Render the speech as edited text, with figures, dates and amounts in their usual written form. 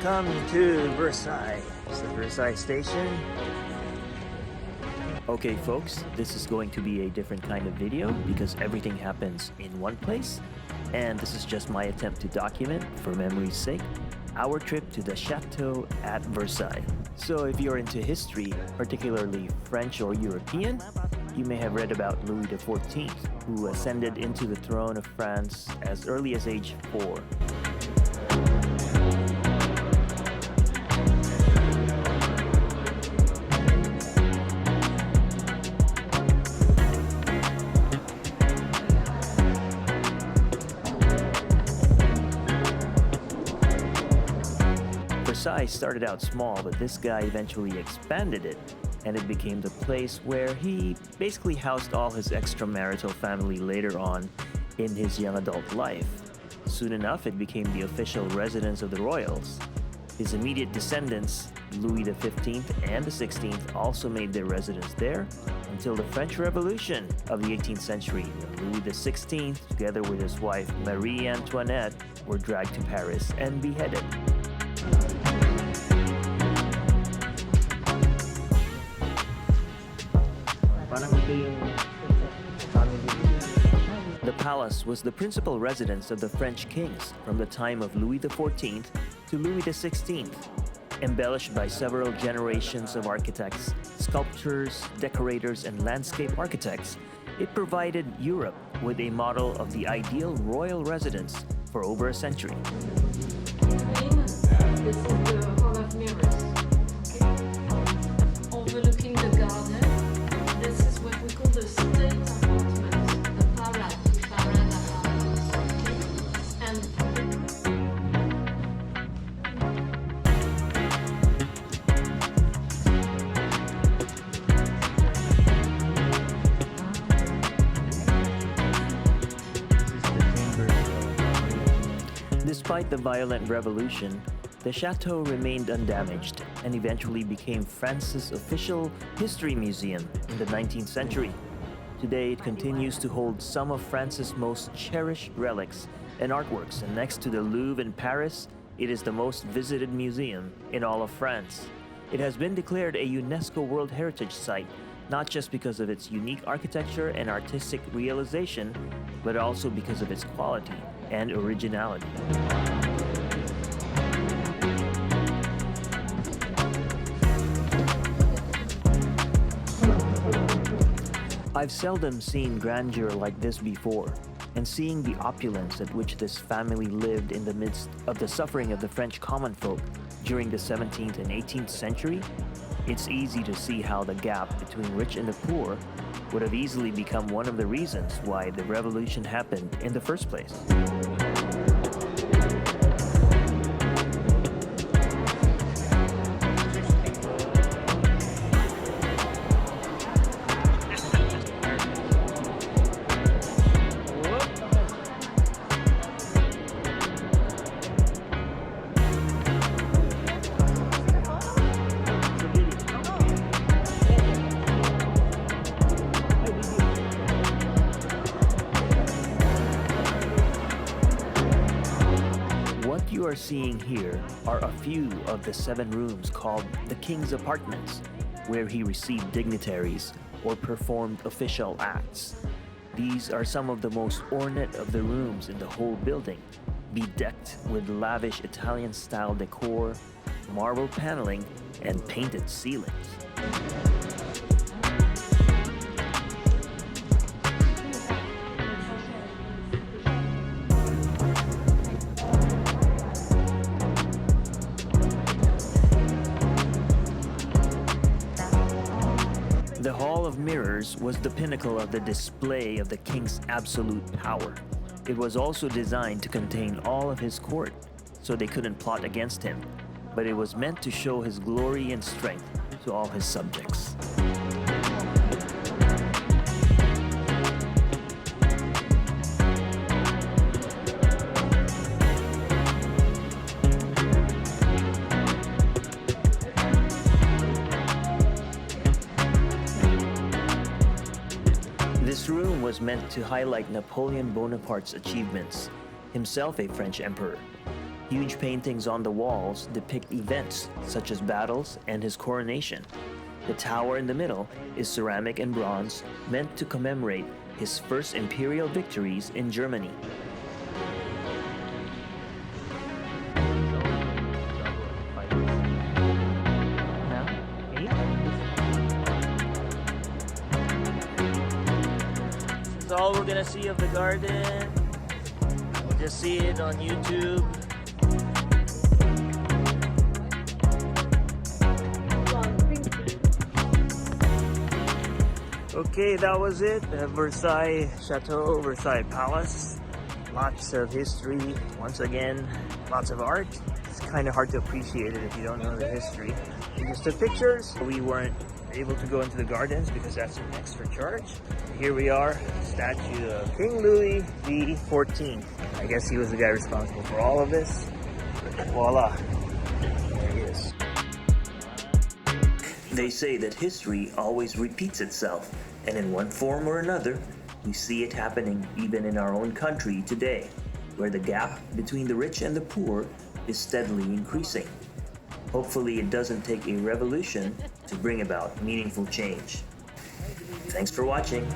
Welcome to Versailles. It's the Versailles station. Okay folks, this is going to be a different kind of video because everything happens in one place, and this is just my attempt to document, for memory's sake, our trip to the Chateau at Versailles. So if you're into history, particularly French or European, you may have read about Louis XIV, who ascended into the throne of France as early as age 4. Versailles started out small, but this guy eventually expanded it, and it became the place where he basically housed all his extramarital family later on in his young adult life. Soon enough, it became the official residence of the royals. His immediate descendants, Louis XV and the XVI, also made their residence there until the French Revolution of the 18th century, when Louis XVI, together with his wife Marie Antoinette, were dragged to Paris and beheaded. The palace was the principal residence of the French kings from the time of Louis XIV to Louis XVI, embellished by several generations of architects, sculptors, decorators, and landscape architects. It provided Europe with a model of the ideal royal residence for over a century. This is the Hall of Mirrors, okay? Overlooking the garden. This is what we call the state apartments, the parade apartments, okay? And despite the violent revolution, the Chateau remained undamaged and eventually became France's official history museum in the 19th century. Today, it continues to hold some of France's most cherished relics and artworks, and next to the Louvre in Paris, it is the most visited museum in all of France. It has been declared a UNESCO World Heritage Site, not just because of its unique architecture and artistic realization, but also because of its quality and originality. I've seldom seen grandeur like this before, and seeing the opulence at which this family lived in the midst of the suffering of the French common folk during the 17th and 18th century, it's easy to see how the gap between rich and the poor would have easily become one of the reasons why the revolution happened in the first place. What you are seeing here are a few of the 7 rooms called the King's Apartments, where he received dignitaries or performed official acts. These are some of the most ornate of the rooms in the whole building, bedecked with lavish Italian-style decor, marble paneling, and painted ceilings. The Hall of Mirrors was the pinnacle of the display of the king's absolute power. It was also designed to contain all of his court, so they couldn't plot against him, but it was meant to show his glory and strength to all his subjects. This room was meant to highlight Napoleon Bonaparte's achievements, himself a French emperor. Huge paintings on the walls depict events such as battles and his coronation. The tower in the middle is ceramic and bronze, meant to commemorate his first imperial victories in Germany. This is all we're gonna see of the garden. We'll just see it on YouTube. Okay, that was it. Versailles Chateau, Versailles Palace. Lots of history. Once again, lots of art. It's kind of hard to appreciate it if you don't know the history. We just took pictures. We weren't able to go into the gardens because that's an extra charge. Here we are, statue of King Louie XIV. I guess he was the guy responsible for all of this. Voila. There he is. They say that history always repeats itself, and in one form or another, we see it happening even in our own country today, where the gap between the rich and the poor is steadily increasing. Hopefully it doesn't take a revolution to bring about meaningful change. Thanks for watching.